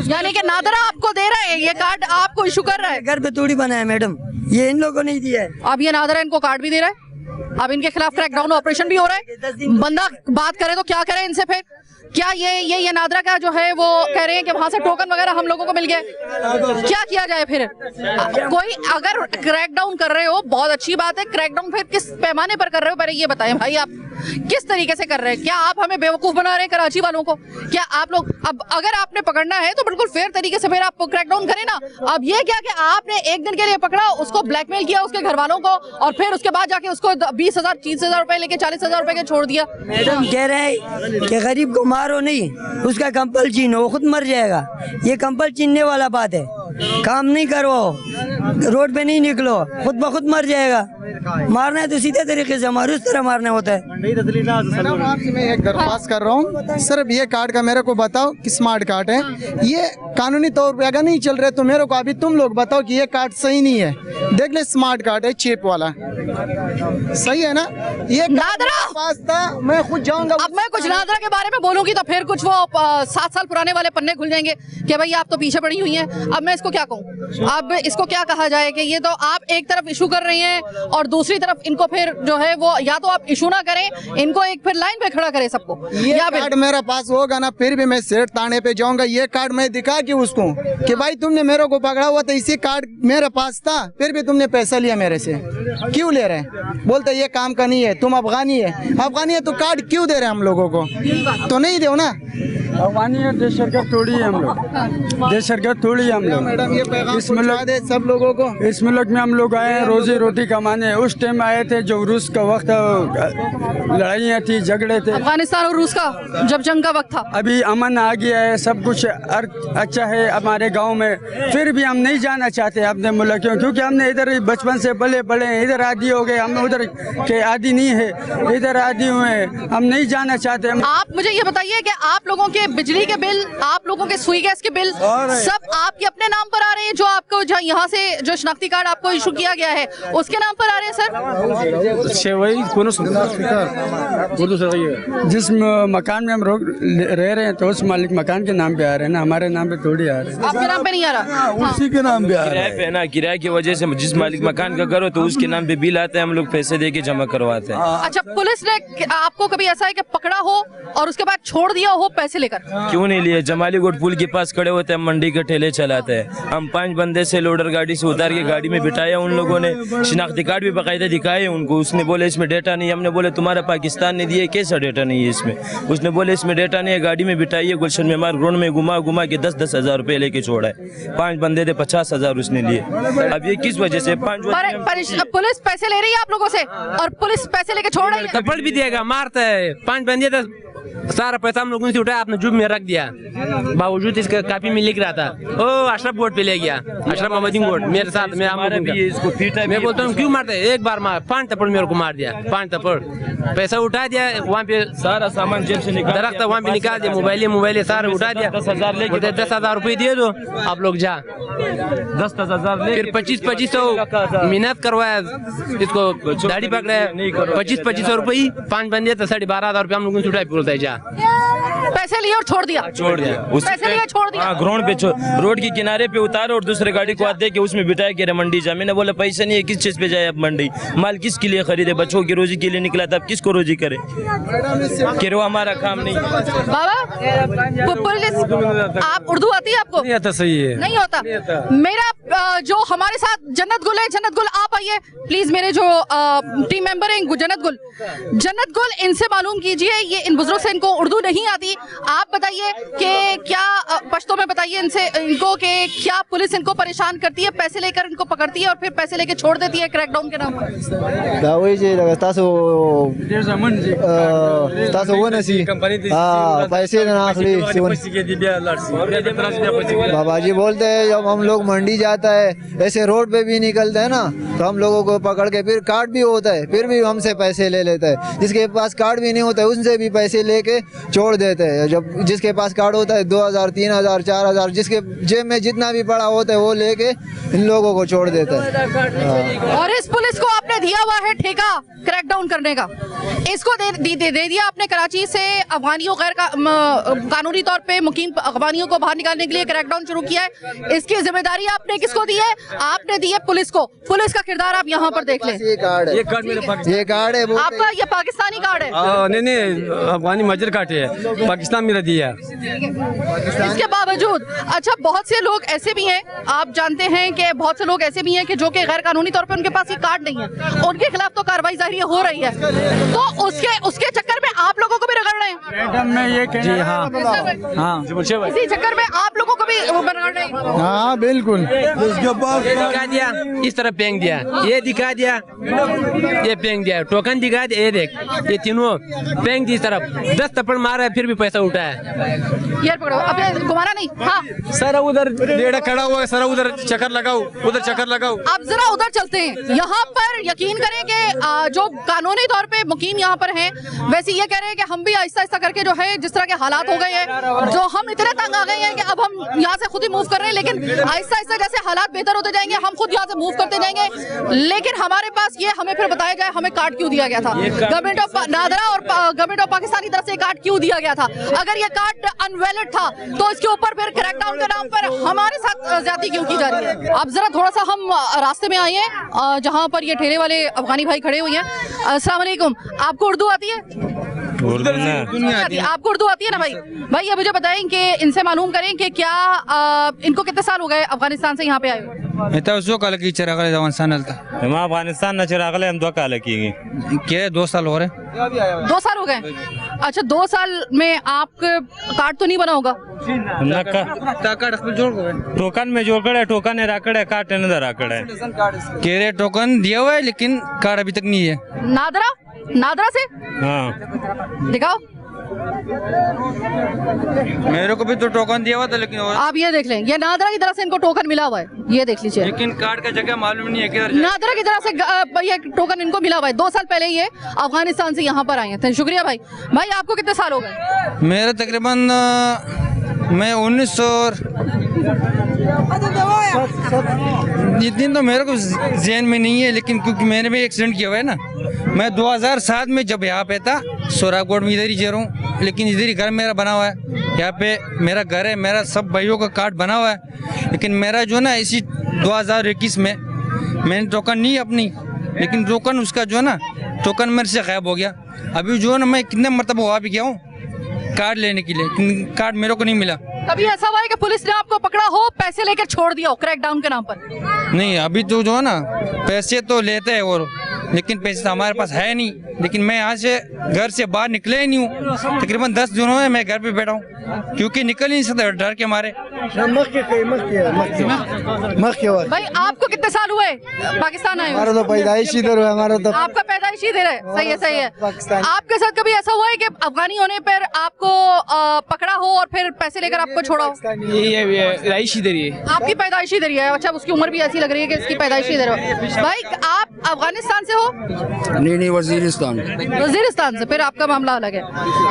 यानी कि नादरा आपको दे रहा है, ये कार्ड आपको इशू कर रहा है। घर पे थोड़ी बना है मैडम, ये इन लोगों को नहीं दिया है। अब ये नादरा इनको कार्ड भी दे रहा है, अब इनके खिलाफ क्रैकडाउन ऑपरेशन भी हो रहा है। बंदा बात करे तो क्या करे इनसे? फिर क्या ये नादरा का जो है वो कह रहे हैं कि वहां से टोकन वगैरह हम लोगों को मिल गया, क्या किया जाए फिर? कोई अगर क्रैकडाउन कर रहे हो बहुत अच्छी बात है, क्रैकडाउन फिर किस पैमाने पर कर रहे हो पहले ये बताएं भाई, आप किस तरीके से कर रहे हैं? क्या आप हमें बेवकूफ बना रहे हैं कराची वालों को? क्या आप लोग अब अगर आपने पकड़ना है तो बिल्कुल फेयर तरीके से फिर आप क्रैकडाउन करें ना। अब ये क्या कि आपने एक दिन के लिए पकड़ा, उसको ब्लैकमेल किया उसके घर वालों को, और फिर उसके बाद जाके उसको 20,000 30,000 रुपए लेके 40,000 रुपए के छोड़ दिया। मैडम कह रहे हैं कि गरीब को मारो नहीं, उसका कंपल छीनो, वो खुद मर जाएगा। ये कंपल छीनने वाला बात है, काम नहीं करो, रोड पे नहीं निकलो, खुद ब खुद मर जाएगा। मारना है तो सीधे तरीके से मारो, उस तरह मारना होता है। मैडम आपसे मैं एक दरख्वास्त कर रहा हूँ, सिर्फ ये कार्ड का मेरे को बताओ कि स्मार्ट कार्ड है, ये कानूनी तौर पे अगर नहीं चल रहे तो मेरे को अभी तुम लोग बताओ कि ये कार्ड सही नहीं है। देख ले स्मार्ट कार्ड है, चिप वाला, सही है ना? ये नादरा पास था, मैं खुद जाऊंगा। अब मैं कुछ नादरा के बारे में बोलूंगी तो फिर कुछ वो 7 साल पुराने वाले पन्ने खुल जाएंगे कि भाई आप तो पीछे पड़ी हुई हैं। अब मैं इसको क्या कहूँ? अब इसको क्या कहा जाए कि ये तो आप एक तरफ इशू कर रही हैं और दूसरी तरफ इनको फिर जो है वो या तो आप इशू ना करें, इनको एक फिर लाइन पे खड़ा करें सबको। ये कार्ड मेरा पास होगा ना, फिर भी मैं सेठ थाने पे जाऊंगा, ये कार्ड मैं दिखा के उसको कि भाई तुमने मेरे को पकड़ा हुआ था, इसी कार्ड मेरे पास था, फिर भी तुमने पैसा लिया मेरे से, क्यों ले रहे? बोलते ये काम का नहीं है, तुम अफगानी है, अफगानी है तो कार्ड क्यों दे रहे हम लोगों को? तो नहीं दो ना। अफगानी है, देश सरकार थोड़ी है हम लोग, देश सरकार थोड़ी है हम लोग। मैडम ये पैगाम इस मुल्क दे सब लोगों को, इस मुल्क में हम लोग आए हैं रोजी रोटी कमाने। उस टाइम आए थे जब रूस का वक्त, लड़ाइयाँ थी, झगड़े थे, अफगानिस्तान और रूस का जब जंग का वक्त था। अभी अमन आ गया है, सब कुछ अच्छा है हमारे गांव में, फिर भी हम नहीं जाना चाहते अपने मुल्क क्योंकि हमने इधर बचपन से पले बड़े हैं, इधर आदी हो गए, हम उधर के आदी नहीं है, इधर आदी हुए हैं, हम नहीं जाना चाहते। आप मुझे ये बताइए कि आप लोगों के बिजली के बिल, आप लोगों के सुई गैस के बिल सब आपके अपने नाम पर आ रहे हैं? जो आपको यहाँ से जो शनाख्ती कार्ड आपको इशू किया गया है उसके नाम पर आ रहे हैं सर? जिस मकान में हम रह रहे हैं तो उस मालिक मकान के नाम पे आ रहे हैं ना, हमारे नाम पे थोड़ी आ रहे हैं। आपके नाम पे नहीं आ रहा? उसी के नाम पे आ रहा है। किराए पे ना, किराए की वजह से जिस मालिक मकान का घर हो तो उसके नाम पे बिल आता है, हम लोग पैसे दे के जमा करवाते हैं। अच्छा, पुलिस ने आपको कभी ऐसा है कि पकड़ा हो और उसके बाद छोड़ दिया हो पैसे लेकर? क्यों नहीं लिए? जमाली गोट पुल के पास खड़े होते हैं, मंडी के ठेले चलाते हैं, हम 5 बंदे से लोडर गाड़ी से उतार के गाड़ी में बिठाया, उन लोगों ने शिनाख्ती कार्ड भी बाकायदा दिखाए उनको। उसने बोले इसमें डेटा नहीं, हमने बोले तुम्हारा पाकिस्तान ने दिए, कैसा डेटा नहीं है इसमें? उसने बोले इसमें डेटा नहीं है, गाड़ी में बिठाइए, गुलशन मेमार ग्राउंड में घुमा के 10-10 हजार रुपए लेके छोड़ा है। 5 बंदे थे, 50,000 उसने लिए। अब ये किस वजह से? पुलिस पैसे ले रही है आप लोगों से और पुलिस पैसे लेके छोड़ रही है? थप्पड़ भी देगा, मारता है। 5 बंदे तो सारा पैसा हम लोगों से उठाया, आपने जुब में रख दिया, बावजूद इसका काफी में लिख रहा था ओ अशरफ बोर्ड पे ले गया, अशरफ मोहम्मदीन बोर्ड मेरे साथ मैं बोलता हूँ क्यों मारते, एक बार मार 5 थप्पड़ मेरे को मार दिया, 5 थप्पड़, पैसा उठा दिया वहाँ पे, सारा सामान जेब से निकाल, दरख्त वहाँ पे निकाल दिया, मोबाइल सारा उठा दिया, 10,000 रुपये दिए दो आप लोग जा, 10,000 फिर 2500 मेहनत करवाया, इसको दाढ़ी पकड़ाया, 2500 रुपये, 5 बंदे तो 12,500 रुपये हम लोगों ने छुटाई बोलता है जा, पैसे लिए और छोड़ दिया, पैसे लिए छोड़ दिया, ग्राउंड पे रोड के किनारे पे उतारो और दूसरे गाड़ी को हाथ दे के उसमें बिठाया कि मंडी जा। मैंने बोला पैसा नहीं है, किस चीज पे जाए अब मंडी, माल किसके लिए खरीदे, बच्चों की रोजी के लिए निकला था, अब किसको रोजी करे, कि वो हमारा काम नहीं। बाबा पुलिस, आप उर्दू आती है आपको? नहीं आता, सही है, नहीं होता। मेरा जो हमारे साथ जन्नत गुल है, जन्नत गुल आप आइए प्लीज, मेरे जो टीम मेंबर हैं जन्नत गुल, इनसे मालूम कीजिए, ये इन बुजुर्ग से इनको उर्दू नहीं आती, आप बताइए कि क्या पश्तो में बताइए इनको कि क्या पुलिस इनको परेशान करती है, पैसे लेकर इनको पकड़ती है और फिर पैसे लेके छोड़ देती है क्रैकडाउन के नाम पर? पैसे बाबा जी बोलते हैं जब हम लोग मंडी जाता है ऐसे रोड पे भी निकलते हैं ना तो हम लोगों को पकड़ के फिर कार्ड भी होता है, फिर भी हमसे पैसे ले लेता है, जिसके पास कार्ड भी नहीं होता है उनसे भी पैसे लेके छोड़ देते हैं, जब जिसके पास कार्ड होता है 2,000 3,000 4,000 जिसके जेब में जितना भी पड़ा होता है वो लेके इन लोगों को छोड़ देता है। और इस पुलिस को आपने दिया हुआ है ठेका क्रैकडाउन करने का, इसको दे दिया आपने कराची से अफगानियों गैर कानूनी तौर पे मुकीम अफगानियों को बाहर निकालने के लिए क्रैकडाउन शुरू किया है, इसकी जिम्मेदारी आपने किसको दी है? आपने दी है पुलिस को। पुलिस का किरदार आप यहाँ पर देख लें, ये कार्ड है आपका, ये पाकिस्तानी कार्ड है? नहीं अफगानी मजर कार्ड है, पाकिस्तान मेरा दिया। इसके बावजूद अच्छा बहुत से लोग ऐसे भी हैं, आप जानते हैं कि बहुत से लोग ऐसे भी हैं कि जो कि गैर कानूनी तौर पे उनके पास ये कार्ड नहीं है, उनके खिलाफ तो कार्रवाई जाहिर हो रही है, तो उसके चक्कर में आप लोगों को भी रगड़ रहे हैं? मैडम मैं ये जी हाँ इसी चक्कर में आप लोगों को भी रगड़ रहे हैं? हाँ बिल्कुल, दिखा दिया, इस तरफ फेंक दिया, ये दिखा दिया, ये फेंक दिया, टोकन दिखा दिया, ये देख, ये तीनों फेंक दी इस तरफ, 10 थप्पड़ मारा है फिर भी पैसा उठाया। यार पकड़ो, अब घुमाना नहीं। हाँ सर उधर लेडा खड़ा हुआ है, सर उधर चक्कर लगाओ, उधर चक्कर लगाओ। आप जरा उधर चलते हैं। यहाँ पर यकीन करें कि जो कानूनी तौर पे मुकीम यहाँ पर हैं, वैसे ये कह रहे हैं कि हम भी आहिस्ता आहिस्ता करके जो है जिस तरह के हालात हो गए हैं, जो हम इतने तंग आ गए हैं कि अब हम यहाँ से खुद ही मूव कर रहे हैं, लेकिन आहिस्ता आहिस्ता जैसे हालात बेहतर होते जाएंगे हम खुद यहाँ से मूव करते जाएंगे। लेकिन हमारे पास ये हमें फिर बताया जाए हमें कार्ड क्यों दिया गया था, गवर्नमेंट ऑफ नादरा और गवर्नमेंट ऑफ पाकिस्तान की तरफ से कार्ड क्यों दिया गया था? अगर ये कार्ड अनवैलिड था तो इसके ऊपर फिर क्रैकडाउन के नाम पर हमारे साथ ज्यादती क्यों की जा रही है? अब जरा थोड़ा सा हम रास्ते में आए हैं जहाँ पर ये ठेले वाले अफगानी भाई खड़े हुए हैं। अस्सलाम वालेकुम, आपको उर्दू आती है? आपको उर्दू आती है ना भाई? भाई ये मुझे बताएं कि इनसे मालूम करें कि क्या इनको कितने साल हो गए अफगानिस्तान से यहाँ पे आए हुए? अफगानिस्तान हम 2 साल की 2 साल हो रहे, 2 साल हो गए। अच्छा 2 साल में आपका कार्ड तो नहीं बना होगा? टोकन में जोड़ टोकन है राकड़ है कार्ड राकड़ है केरे टोकन दिया हुआ है लेकिन कार्ड अभी तक नहीं है। नादरा से? हाँ दिखाओ मेरे को भी तो टोकन दिया हुआ था लेकिन आप ये देख लें, ये नादरा की तरफ से इनको टोकन मिला हुआ है, ये देख लीजिए, लेकिन कार्ड का जगह मालूम नहीं है किधर। नादरा की तरफ से ये टोकन इनको मिला हुआ है। 2 साल पहले ये अफगानिस्तान से यहाँ पर आए हैं। शुक्रिया भाई। भाई आपको कितने साल हो गए? मेरा तकरीबन मैं 19 और इतनी तो मेरे को ज़हन में नहीं है, लेकिन क्योंकि मैंने भी एक्सीडेंट किया हुआ है ना, मैं 2007 में जब यहाँ पे था सोराबगढ़ में, इधर ही जी रहा हूँ, लेकिन इधर ही घर मेरा बना हुआ है, यहाँ पे मेरा घर है, मेरा सब भाइयों का कार्ड बना हुआ है, लेकिन मेरा जो ना इसी 2021 में मैंने टोकन नहीं अपनी, लेकिन टोकन उसका जो ना टोकन मेरे से गायब हो गया। अभी जो ना मैं कितने मरतबा वहाँ भी गया हूँ कार्ड लेने के लिए, कार्ड मेरे को नहीं मिला। कभी ऐसा हुआ है कि पुलिस ने आपको पकड़ा हो, पैसे लेकर छोड़ दिया हो क्रैकडाउन के नाम पर? नहीं, अभी तो जो है ना पैसे तो लेते हैं और लेकिन पैसे तो हमारे पास है नहीं। लेकिन मैं यहाँ से घर से बाहर निकले ही नहीं हूँ, तकरीबन 10 दिनों में मैं घर पे बैठा हूँ, क्योंकि निकल नहीं सकता डर के मारे। भाई आपको कितने साल हुए पाकिस्तान आए? हमारा तो पैदाइश इधर हुआ, हमारा तो आपका पैदाइश इधर है। सही है, सही है। आपके साथ कभी ऐसा हुआ है कि अफगानी होने पर आपको पकड़ा हो और फिर पैसे लेकर आपको छोड़ा हो? ये रईस इधर ही है। आपकी पैदाइश इधर ही है? अच्छा, उसकी उम्र भी ऐसी लग रही है कि इसकी पैदाइश इधर है। भाई आप अफगानिस्तान से हो? नहीं, वजीरिस्तान। वजीरिस्तान से, फिर आपका मामला अलग है।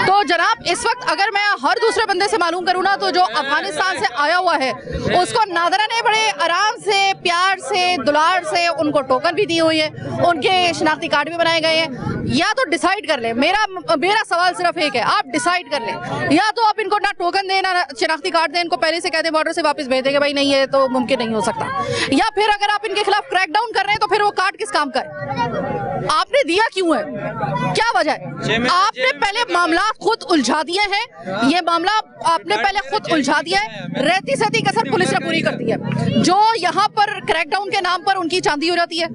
तो जनाब, इस वक्त अगर मैं हर दूसरे बंदे से मालूम करूँ ना, तो जो अफगानिस्तान से आया हुआ है उसको नादरा ने बड़े आराम से, प्यार से, दुलार से उनको टोकन भी दी हुई है, उनके शनाख्ती कार्ड भी बनाए गए हैं। या तो डिसाइड कर ले, मेरा सवाल सिर्फ एक है, आप डिसाइड कर ले, या तो आप इनको ना टोकन दें ना शनाख्ती कार्ड दें, इनको पहले से कह दें बॉर्डर से वापस भेज देंगे, भाई नहीं है तो मुमकिन नहीं हो सकता। या फिर अगर आप इनके खिलाफ क्रैकडाउन कर रहे हैं तो फिर वो कार्ड किस काम का है? आपने दिया क्यों है? क्या वजह है? आपने पहले मामला खुद उलझा दिए हैं, ये मामला आपने पहले खुद उलझा दिया है, रहती सहती कसर पुलिस ने पूरी कर दी है। जो यहाँ पर क्रैकडाउन के नाम पर उनकी चांदी हो जाती है,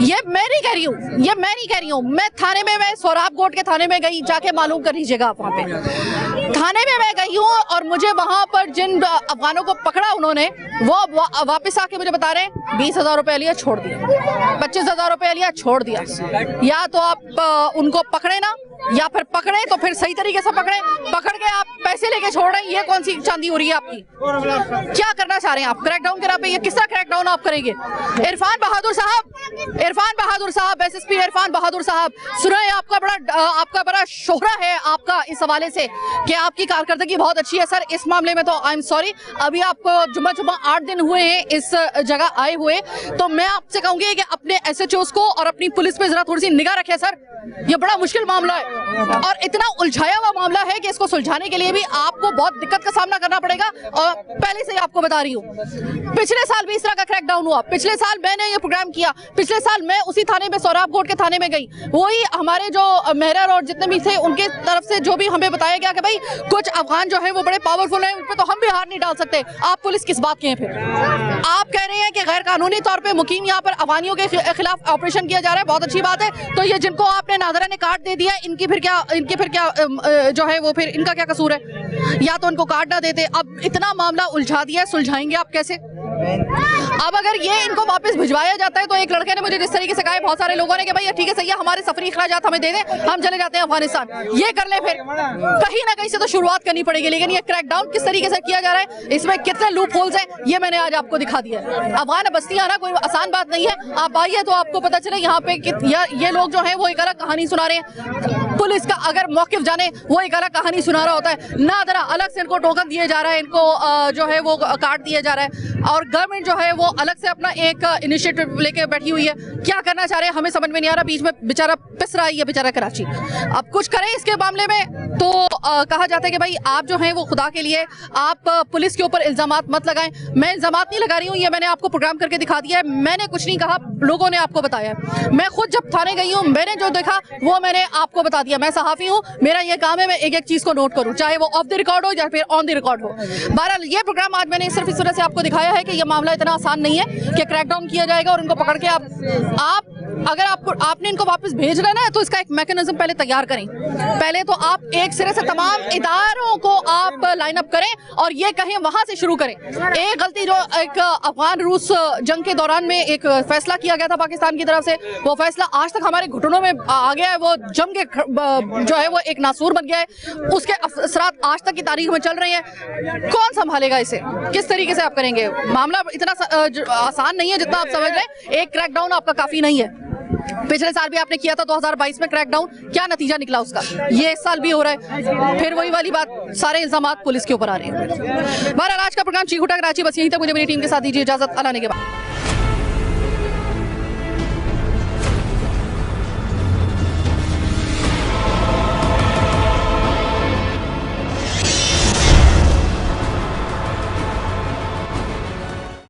ये मैं नहीं कह रही हूँ, ये मैं नहीं कह रही हूँ। मैं थाने में, मैं सोराब कोट के थाने में गई, जाके मालूम कर लीजिएगा आप। वहाँ पे थाने में मैं गई हूँ और मुझे वहाँ पर जिन अफगानों को पकड़ा उन्होंने, वो वापस आके मुझे बता रहे हैं 20,000 रुपए लिया, छोड़ दिया, 25,000 रुपए लिया, छोड़ दिया। या तो आप उनको पकड़े ना, या फिर पकड़े तो फिर सही तरीके से पकड़े, पकड़ के आप पैसे लेके छोड़ रहे हैं, ये कौन सी चांदी हो रही है आपकी? क्या करना चाह रहे हैं आप? क्रैकडाउन करा पे, ये किस तरह क्रैकडाउन आप करेंगे? इरफान बहादुर साहब, एसएसपी इरफान बहादुर साहब, सुना है आपका बड़ा शोहरा है आपका इस हवाले से कि आपकी कारकर्दगी बहुत अच्छी है। सर, इस मामले में तो आई एम सॉरी, अभी आपको जुम्मा 8 दिन हुए हैं इस जगह आए हुए, तो मैं आपसे कहूंगी कि अपने एसएचओस को और अपनी पुलिस पे जरा थोड़ी सी निगाह रखें सर। ये बड़ा मुश्किल मामला है और इतना उलझाया हुआ मामला है कि इसको सुलझाने के लिए भी आपको बहुत दिक्कत का सामना करना पड़ेगा। और पहले से ही आपको बता रही हूँ, पिछले साल भी इस तरह का क्रैकडाउन हुआ, पिछले साल मैंने ये प्रोग्राम किया, पिछले साल मैं उसी थाने में, सोराब कोट के थाने में गई, वही हमारे जो मेहर और जितने भी थे उनके तरफ से जो भी हमें बताया गया कि भाई कुछ अफगान जो है वो बड़े पावरफुल हैं, उन पर तो हम भी हार नहीं डाल सकते। आप पुलिस किस बात के हैं? फिर आप कह रहे हैं कि गैर कानूनी तौर पर मुकीम यहाँ पर अफगानियों के खिलाफ ऑपरेशन किया जा रहा है, बहुत अच्छी बात है। तो ये जिनको आपने नादरा ने कार्ड दे दिया, इनकी फिर क्या जो है वो, फिर इनका क्या कसूर है? या तो उनको कार्ड ना देते। अब इतना मामला उलझा दिया है, सुलझाएंगे आप कैसे? अब अगर ये इनको वापस भिजवाया जाता है, तो एक लड़के ने मुझे जिस तरीके से कहा है बहुत सारे लोगों ने कि भाई ठीक है सही है, हमारे सफरी अखराजात हमें दे दें, हम चले जाते हैं अफगानिस्तान, ये कर ले। फिर कहीं ना कहीं से तो शुरुआत करनी पड़ेगी। लेकिन ये क्रैकडाउन किस तरीके से किया जा रहा है, इसमें कितने लूप होल्स हैं, ये मैंने आज आपको दिखा दिया है। अफगान बस्ती आना कोई आसान बात नहीं है, आप आइए तो आपको पता चले यहाँ पे ये लोग जो है वो एक अलग कहानी सुना रहे हैं। पुलिस का अगर मौकिफ जाने, वो एक अलग कहानी सुना रहा होता है। नादरा अलग से इनको टोकन दिए जा रहा है, इनको जो है वो कार्ड दिया जा रहा है, और गवर्नमेंट जो है वो अलग से अपना एक इनिशिएटिव लेके बैठी हुई है। क्या करना चाह रहे हैं हमें समझ में नहीं आ रहा। बीच में बेचारा पिस रहा है ये बेचारा कराची। अब कुछ करें इसके मामले में तो कहा जाता है कि भाई आप जो हैं वो खुदा के लिए आप पुलिस के ऊपर इल्जामात मत लगाएं। मैं इल्जामात नहीं लगा रही हूँ, ये मैंने आपको प्रोग्राम करके दिखा दिया है। मैंने कुछ नहीं कहा, लोगों ने आपको बताया। मैं खुद जब थाने गई हूँ, मैंने जो देखा वो मैंने आपको बता दिया। मैं सहाफी हूँ, मेरा ये काम है मैं एक एक चीज को नोट करूँ, चाहे वो ऑफ द रिकॉर्ड हो या फिर ऑन द रिकॉर्ड हो। बहरहाल ये प्रोग्राम आज मैंने सिर्फ इस तरह से आपको दिखाया है कि ये मामला इतना आसान नहीं है कि क्रैकडाउन किया जाएगा और इनको पकड़ के आप अगर आपने इनको वापस भेजना है ना, तो इसका एक मैकेनिज्म पहले तैयार करें। पहले तो आप एक सिरे से तमाम इदारों को आप लाइन अप करें और ये कहें वहां से शुरू करें। एक गलती जो एक अफगान रूस जंग के दौरान में एक फैसला किया गया था पाकिस्तान की तरफ से, वो फैसला आज तक हमारे घुटनों में आ गया है, वो जम के जो है वो एक नासूर बन गया है, उसके असरात आज तक की तारीख में चल रहे हैं। कौन संभालेगा इसे? किस तरीके से आप करेंगे? मामला इतना आसान नहीं है जितना आप समझ रहे हैं। एक क्रैकडाउन आपका काफी नहीं है। पिछले साल भी आपने किया था 2022 में क्रैकडाउन, क्या नतीजा निकला उसका? ये इस साल भी हो रहा है, फिर वही वाली बात, सारे इल्जामात पुलिस के ऊपर आ रहे हैं। बहरहाल आज का प्रोग्राम चीखुटा कराची बस यहीं तक। मुझे मेरी टीम के साथ दीजिए इजाजत। अल्लाह ने के बाद।